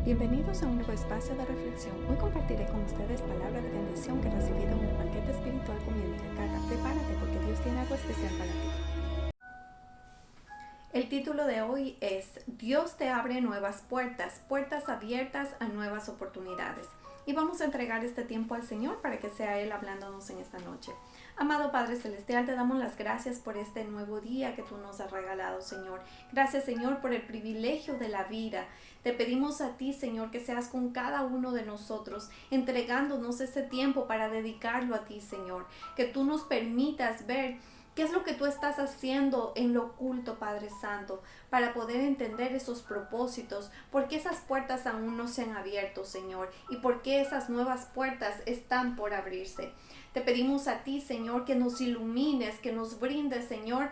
Bienvenidos a un nuevo espacio de reflexión. Hoy compartiré con ustedes palabra de bendición que he recibido en un banquete espiritual con mi amiga Cata. Prepárate porque Dios tiene algo especial para ti. El título de hoy es Dios te abre nuevas puertas, puertas abiertas a nuevas oportunidades. Y vamos a entregar este tiempo al Señor para que sea Él hablándonos en esta noche. Amado Padre Celestial, te damos las gracias por este nuevo día que tú nos has regalado, Señor. Gracias, Señor, por el privilegio de la vida. Te pedimos a ti, Señor, que seas con cada uno de nosotros, entregándonos ese tiempo para dedicarlo a ti, Señor. Que tú nos permitas ver ¿qué es lo que tú estás haciendo en lo oculto, Padre Santo, para poder entender esos propósitos? ¿Por qué esas puertas aún no se han abierto, Señor? ¿Y por qué esas nuevas puertas están por abrirse? Te pedimos a ti, Señor, que nos ilumines, que nos brindes, Señor,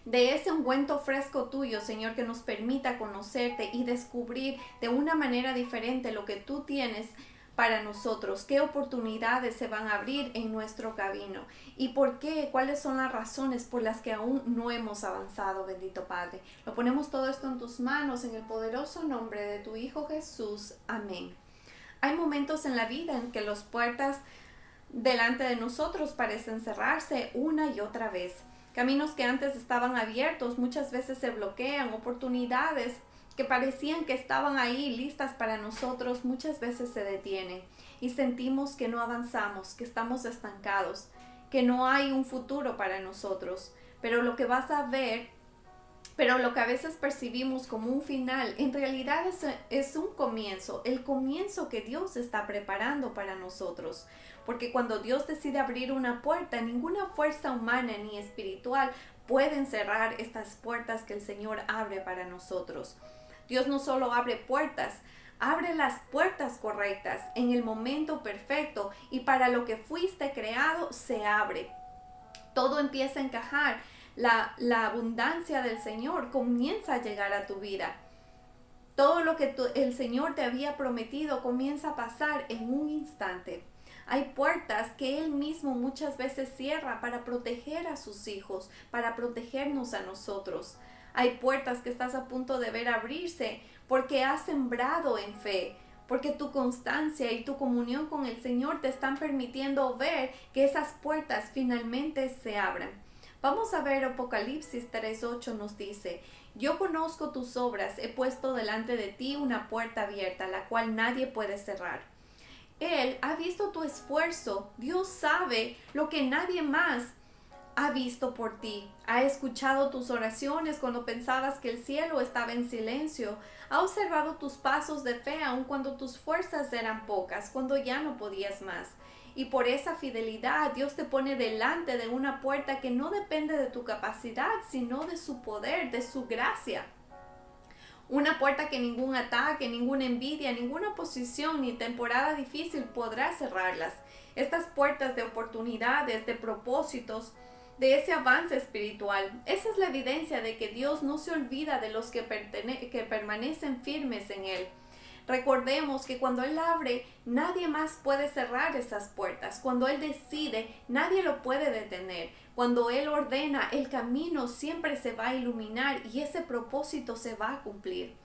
de ese ungüento fresco tuyo, Señor, que nos permita conocerte y descubrir de una manera diferente lo que tú tienes para nosotros, qué oportunidades se van a abrir en nuestro camino y por qué, cuáles son las razones por las que aún no hemos avanzado, bendito Padre. Lo ponemos todo esto en tus manos, en el poderoso nombre de tu Hijo Jesús. Amén. Hay momentos en la vida en que las puertas delante de nosotros parecen cerrarse una y otra vez. Caminos que antes estaban abiertos muchas veces se bloquean, oportunidades que parecían que estaban ahí listas para nosotros, muchas veces se detienen y sentimos que no avanzamos, que estamos estancados, que no hay un futuro para nosotros. Pero lo que vas a ver, pero lo que a veces percibimos como un final, en realidad es un comienzo, el comienzo que Dios está preparando para nosotros. Porque cuando Dios decide abrir una puerta, ninguna fuerza humana ni espiritual pueden cerrar estas puertas que el Señor abre para nosotros. Dios no solo abre puertas, abre las puertas correctas en el momento perfecto y para lo que fuiste creado se abre. Todo empieza a encajar. La abundancia del Señor comienza a llegar a tu vida. Todo lo que el Señor te había prometido comienza a pasar en un instante. Hay puertas que Él mismo muchas veces cierra para proteger a sus hijos, para protegernos a nosotros. Hay puertas que estás a punto de ver abrirse porque has sembrado en fe, porque tu constancia y tu comunión con el Señor te están permitiendo ver que esas puertas finalmente se abran. Vamos a ver Apocalipsis 3:8 nos dice, yo conozco tus obras, he puesto delante de ti una puerta abierta, la cual nadie puede cerrar. Él ha visto tu esfuerzo, Dios sabe lo que nadie más ha visto por ti, ha escuchado tus oraciones cuando pensabas que el cielo estaba en silencio, ha observado tus pasos de fe aun cuando tus fuerzas eran pocas, cuando ya no podías más. Y por esa fidelidad Dios te pone delante de una puerta que no depende de tu capacidad, sino de su poder, de su gracia. Una puerta que ningún ataque, ninguna envidia, ninguna oposición ni temporada difícil podrá cerrarlas. Estas puertas de oportunidades, de propósitos, de ese avance espiritual. Esa es la evidencia de que Dios no se olvida de los que permanecen firmes en Él. Recordemos que cuando Él abre, nadie más puede cerrar esas puertas. Cuando Él decide, nadie lo puede detener. Cuando Él ordena, el camino siempre se va a iluminar y ese propósito se va a cumplir.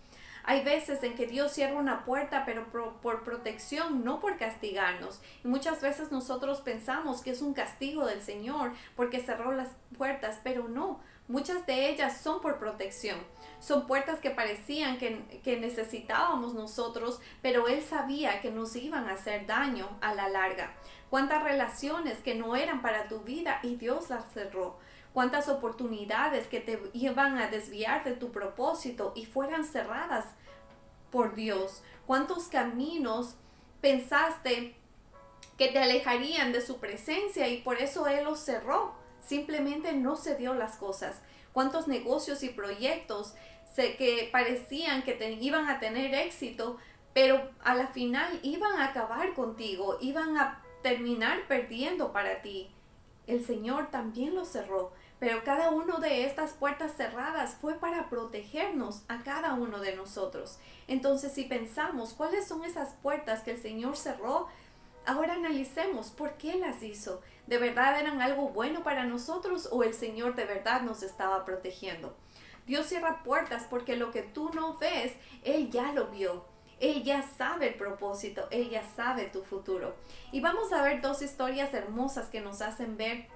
Hay veces en que Dios cierra una puerta, pero por protección, no por castigarnos. Y muchas veces nosotros pensamos que es un castigo del Señor porque cerró las puertas, pero no. Muchas de ellas son por protección. Son puertas que parecían que necesitábamos nosotros, pero Él sabía que nos iban a hacer daño a la larga. Cuántas relaciones que no eran para tu vida y Dios las cerró. Cuántas oportunidades que te iban a desviar de tu propósito y fueran cerradas por Dios. Cuántos caminos pensaste que te alejarían de su presencia y por eso Él los cerró. Simplemente no se dio las cosas. Cuántos negocios y proyectos que parecían que iban a tener éxito, pero a la final iban a acabar contigo, iban a terminar perdiendo para ti. El Señor también los cerró, pero cada una de estas puertas cerradas fue para protegernos a cada uno de nosotros. Entonces, si pensamos cuáles son esas puertas que el Señor cerró, ahora analicemos por qué las hizo. ¿De verdad eran algo bueno para nosotros o el Señor de verdad nos estaba protegiendo? Dios cierra puertas porque lo que tú no ves, Él ya lo vio. Él ya sabe el propósito, Él ya sabe tu futuro. Y vamos a ver dos historias hermosas que nos hacen ver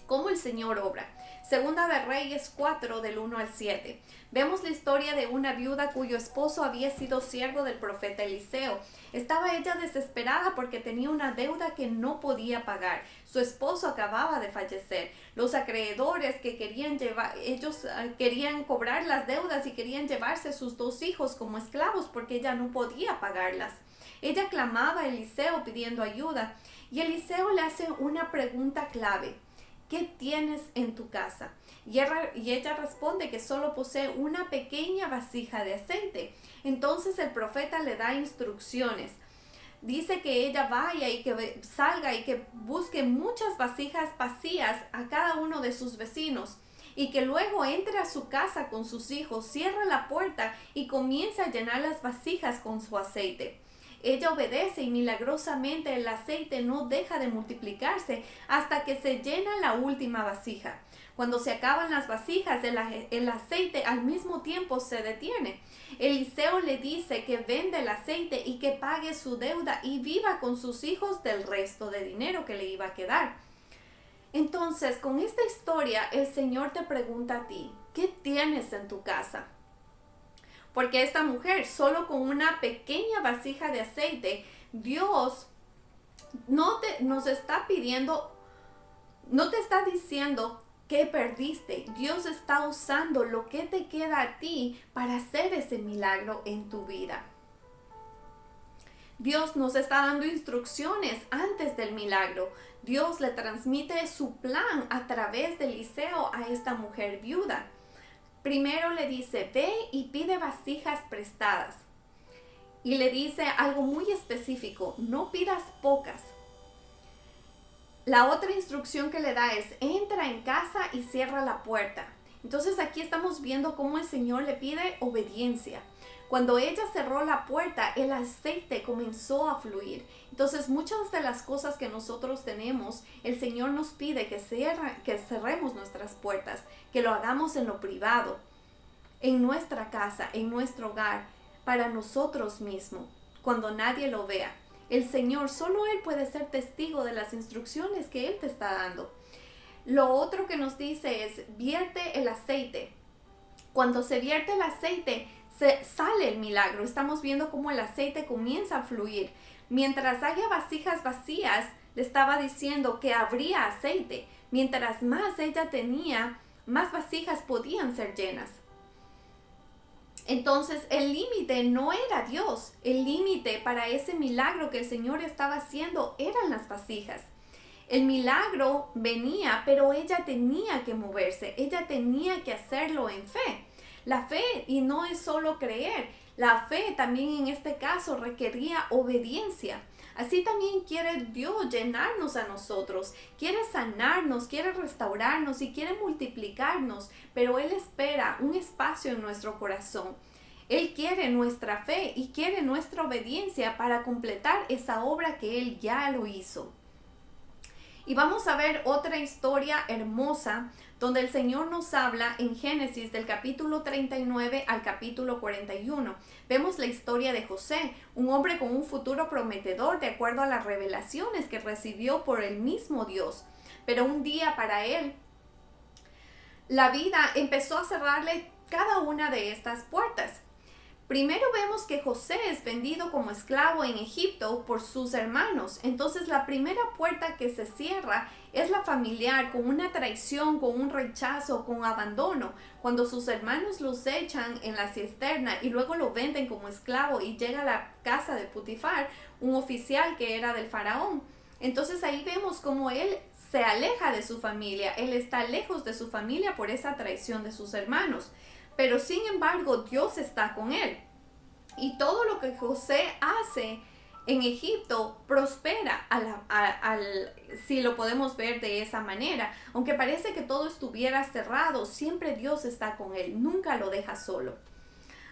cómo el Señor obra. Segunda de Reyes 4, del 1 al 7. Vemos la historia de una viuda cuyo esposo había sido siervo del profeta Eliseo. Estaba ella desesperada porque tenía una deuda que no podía pagar. Su esposo acababa de fallecer. Los acreedores que querían querían cobrar las deudas y querían llevarse sus 2 hijos como esclavos porque ella no podía pagarlas. Ella clamaba a Eliseo pidiendo ayuda y Eliseo le hace una pregunta clave. ¿Qué tienes en tu casa? Y ella responde que solo posee una pequeña vasija de aceite. Entonces el profeta le da instrucciones. Dice que ella vaya y que salga y que busque muchas vasijas vacías a cada uno de sus vecinos. Y que luego entre a su casa con sus hijos, cierre la puerta y comience a llenar las vasijas con su aceite. Ella obedece y milagrosamente el aceite no deja de multiplicarse hasta que se llena la última vasija. Cuando se acaban las vasijas, el aceite al mismo tiempo se detiene. Eliseo le dice que vende el aceite y que pague su deuda y viva con sus hijos del resto de dinero que le iba a quedar. Entonces, con esta historia, el Señor te pregunta a ti, ¿qué tienes en tu casa? Porque esta mujer, solo con una pequeña vasija de aceite, Dios nos está pidiendo, no te está diciendo que perdiste. Dios está usando lo que te queda a ti para hacer ese milagro en tu vida. Dios nos está dando instrucciones antes del milagro. Dios le transmite su plan a través de Eliseo a esta mujer viuda. Primero le dice, ve y pide vasijas prestadas. Y le dice algo muy específico, no pidas pocas. La otra instrucción que le da es, entra en casa y cierra la puerta. Entonces aquí estamos viendo cómo el Señor le pide obediencia. Cuando ella cerró la puerta, el aceite comenzó a fluir. Entonces muchas de las cosas que nosotros tenemos, el Señor nos pide que cerremos nuestras puertas, que lo hagamos en lo privado, en nuestra casa, en nuestro hogar, para nosotros mismos, cuando nadie lo vea. El Señor, solo Él puede ser testigo de las instrucciones que Él te está dando. Lo otro que nos dice es, vierte el aceite. Cuando se vierte el aceite, sale el milagro. Estamos viendo cómo el aceite comienza a fluir. Mientras haya vasijas vacías, le estaba diciendo que habría aceite. Mientras más ella tenía, más vasijas podían ser llenas. Entonces el límite no era Dios. El límite para ese milagro que el Señor estaba haciendo eran las vasijas. El milagro venía, pero ella tenía que moverse. Ella tenía que hacerlo en fe. La fe, y no es solo creer, la fe también en este caso requería obediencia. Así también quiere Dios llenarnos a nosotros, quiere sanarnos, quiere restaurarnos y quiere multiplicarnos, pero Él espera un espacio en nuestro corazón. Él quiere nuestra fe y quiere nuestra obediencia para completar esa obra que Él ya lo hizo. Y vamos a ver otra historia hermosa donde el Señor nos habla en Génesis del capítulo 39 al capítulo 41. Vemos la historia de José, un hombre con un futuro prometedor de acuerdo a las revelaciones que recibió por el mismo Dios. Pero un día para él, la vida empezó a cerrarle cada una de estas puertas. Primero vemos que José es vendido como esclavo en Egipto por sus hermanos. Entonces la primera puerta que se cierra es la familiar, con una traición, con un rechazo, con abandono. Cuando sus hermanos los echan en la cisterna y luego lo venden como esclavo y llega a la casa de Potifar, un oficial que era del faraón. Entonces ahí vemos cómo él se aleja de su familia. Él está lejos de su familia por esa traición de sus hermanos. Pero sin embargo, Dios está con él. Y todo lo que José hace en Egipto prospera, si lo podemos ver de esa manera. Aunque parece que todo estuviera cerrado, siempre Dios está con él. Nunca lo deja solo.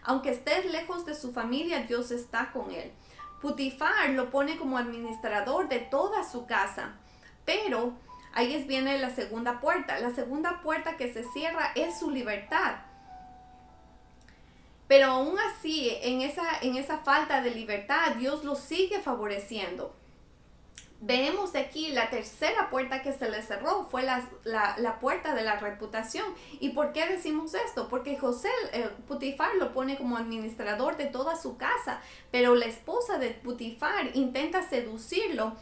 Aunque esté lejos de su familia, Dios está con él. Potifar lo pone como administrador de toda su casa. Pero ahí viene la segunda puerta. La segunda puerta que se cierra es su libertad. Pero aún así, en esa falta de libertad, Dios lo sigue favoreciendo. Vemos de aquí la tercera puerta que se le cerró fue la puerta de la reputación. ¿Y por qué decimos esto? Porque José, Putifar lo pone como administrador de toda su casa, pero la esposa de Putifar intenta seducirlo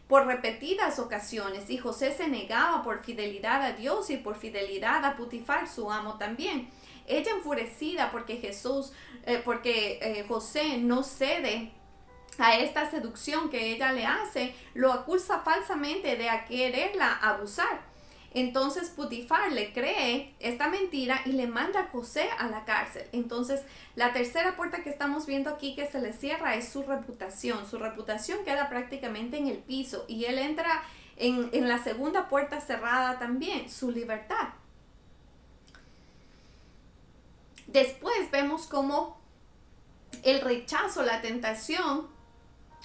por repetidas ocasiones y José se negaba por fidelidad a Dios y por fidelidad a Putifar, su amo también. Ella enfurecida porque José no cede a esta seducción que ella le hace, lo acusa falsamente de quererla abusar. Entonces Putifar le cree esta mentira y le manda a José a la cárcel. Entonces la tercera puerta que estamos viendo aquí que se le cierra es su reputación. Su reputación queda prácticamente en el piso y él entra en la segunda puerta cerrada también, su libertad. Después vemos cómo el rechazo, la tentación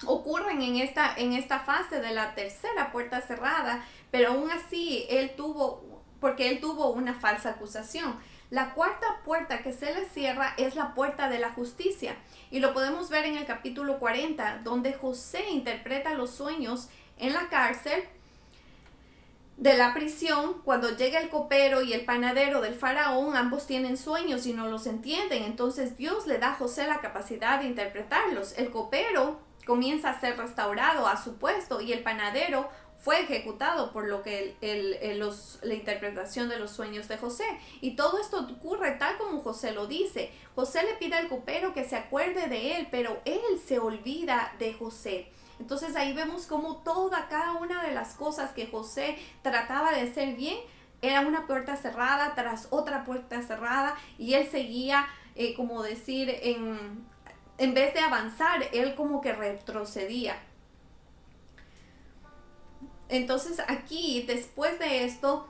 ocurren en esta fase de la tercera puerta cerrada, pero aún así porque él tuvo una falsa acusación. La cuarta puerta que se le cierra es la puerta de la justicia y lo podemos ver en el capítulo 40, donde José interpreta los sueños en la cárcel de la prisión. Cuando llega el copero y el panadero del faraón, ambos tienen sueños y no los entienden. Entonces Dios le da a José la capacidad de interpretarlos. El copero comienza a ser restaurado a su puesto y el panadero fue ejecutado por lo que la interpretación de los sueños de José. Y todo esto ocurre tal como José lo dice. José le pide al copero que se acuerde de él, pero él se olvida de José. Entonces ahí vemos como cada una de las cosas que José trataba de hacer bien era una puerta cerrada tras otra puerta cerrada y él seguía, como decir, en vez de avanzar, él como que retrocedía. Entonces aquí, después de esto,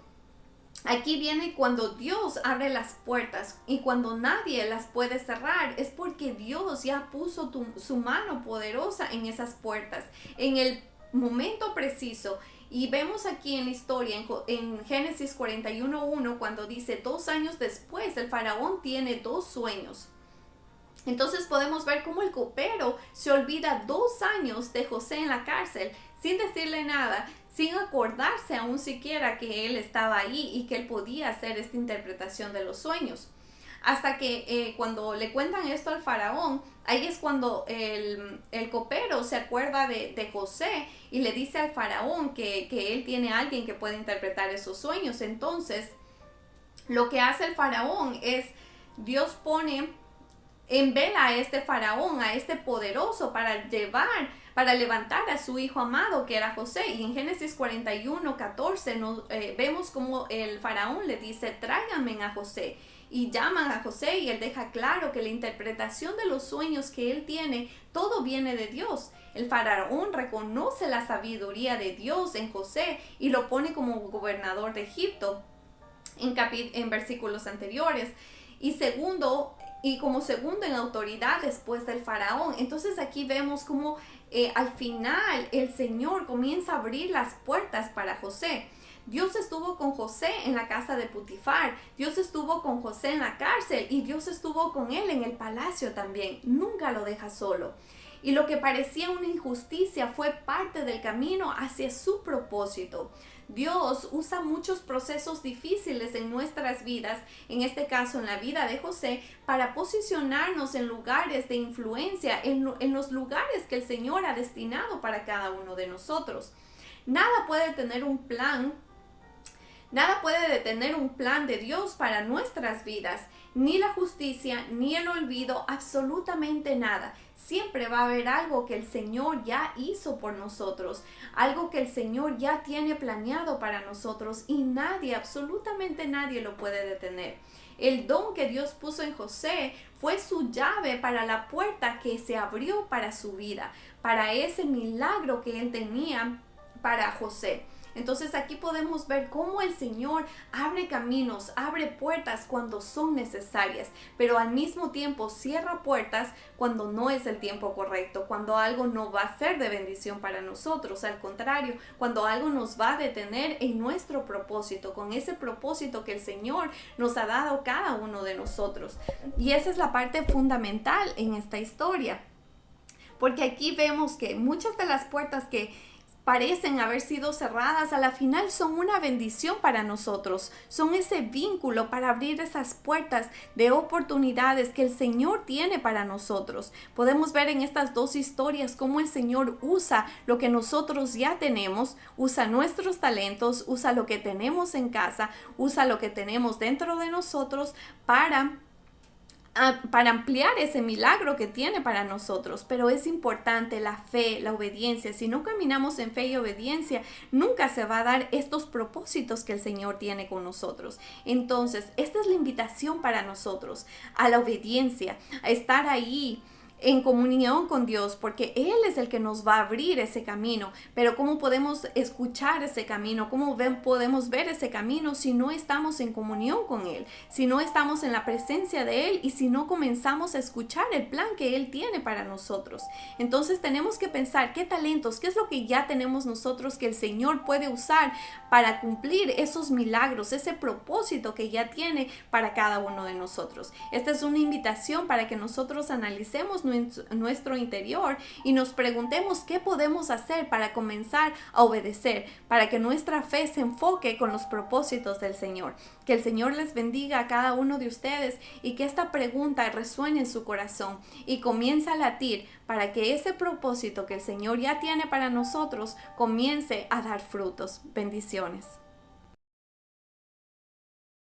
aquí viene cuando Dios abre las puertas y cuando nadie las puede cerrar, es porque Dios ya puso su mano poderosa en esas puertas, en el momento preciso. Y vemos aquí en la historia, en Génesis 41:1, cuando dice 2 años después, el faraón tiene 2 sueños. Entonces podemos ver cómo el copero se olvida 2 años de José en la cárcel sin decirle nada, sin acordarse aún siquiera que él estaba ahí y que él podía hacer esta interpretación de los sueños. Hasta que cuando le cuentan esto al faraón, ahí es cuando el copero se acuerda de José y le dice al faraón que él tiene a alguien que puede interpretar esos sueños. Entonces, lo que hace el faraón es, Dios pone en vela a este faraón, a este poderoso para levantar a su hijo amado que era José. Y en Génesis 41:14 vemos como el faraón le dice, tráiganme a José. Y llaman a José y él deja claro que la interpretación de los sueños que él tiene, todo viene de Dios. El faraón reconoce la sabiduría de Dios en José y lo pone como gobernador de Egipto en versículos anteriores. Y como segundo en autoridad después del faraón. Entonces aquí vemos como al final el Señor comienza a abrir las puertas para José. Dios estuvo con José en la casa de Putifar, Dios estuvo con José en la cárcel y Dios estuvo con él en el palacio también. Nunca lo deja solo. Y lo que parecía una injusticia fue parte del camino hacia su propósito. Dios usa muchos procesos difíciles en nuestras vidas, en este caso en la vida de José, para posicionarnos en lugares de influencia, en los lugares que el Señor ha destinado para cada uno de nosotros. Nada puede detener un plan de Dios para nuestras vidas, ni la justicia, ni el olvido, absolutamente nada. Siempre va a haber algo que el Señor ya hizo por nosotros, algo que el Señor ya tiene planeado para nosotros y nadie, absolutamente nadie lo puede detener. El don que Dios puso en José fue su llave para la puerta que se abrió para su vida, para ese milagro que él tenía para José. Entonces aquí podemos ver cómo el Señor abre caminos, abre puertas cuando son necesarias, pero al mismo tiempo cierra puertas cuando no es el tiempo correcto, cuando algo no va a ser de bendición para nosotros. Al contrario, cuando algo nos va a detener en nuestro propósito, con ese propósito que el Señor nos ha dado cada uno de nosotros. Y esa es la parte fundamental en esta historia, porque aquí vemos que muchas de las puertas que parecen haber sido cerradas, a la final son una bendición para nosotros, son ese vínculo para abrir esas puertas de oportunidades que el Señor tiene para nosotros. Podemos ver en estas dos historias cómo el Señor usa lo que nosotros ya tenemos, usa nuestros talentos, usa lo que tenemos en casa, usa lo que tenemos dentro de nosotros para ampliar ese milagro que tiene para nosotros. Pero es importante la fe, la obediencia. Si no caminamos en fe y obediencia, nunca se va a dar estos propósitos que el Señor tiene con nosotros. Entonces, esta es la invitación para nosotros, a la obediencia, a estar ahí en comunión con Dios, porque Él es el que nos va a abrir ese camino. Pero ¿cómo podemos escuchar ese camino? ¿Cómo podemos ver ese camino si no estamos en comunión con Él? Si no estamos en la presencia de Él y si no comenzamos a escuchar el plan que Él tiene para nosotros. Entonces tenemos que pensar qué talentos, qué es lo que ya tenemos nosotros que el Señor puede usar para cumplir esos milagros, ese propósito que ya tiene para cada uno de nosotros. Esta es una invitación para que nosotros analicemos nuestro interior y nos preguntemos qué podemos hacer para comenzar a obedecer, para que nuestra fe se enfoque con los propósitos del Señor. Que el Señor les bendiga a cada uno de ustedes y que esta pregunta resuene en su corazón y comience a latir para que ese propósito que el Señor ya tiene para nosotros comience a dar frutos. Bendiciones.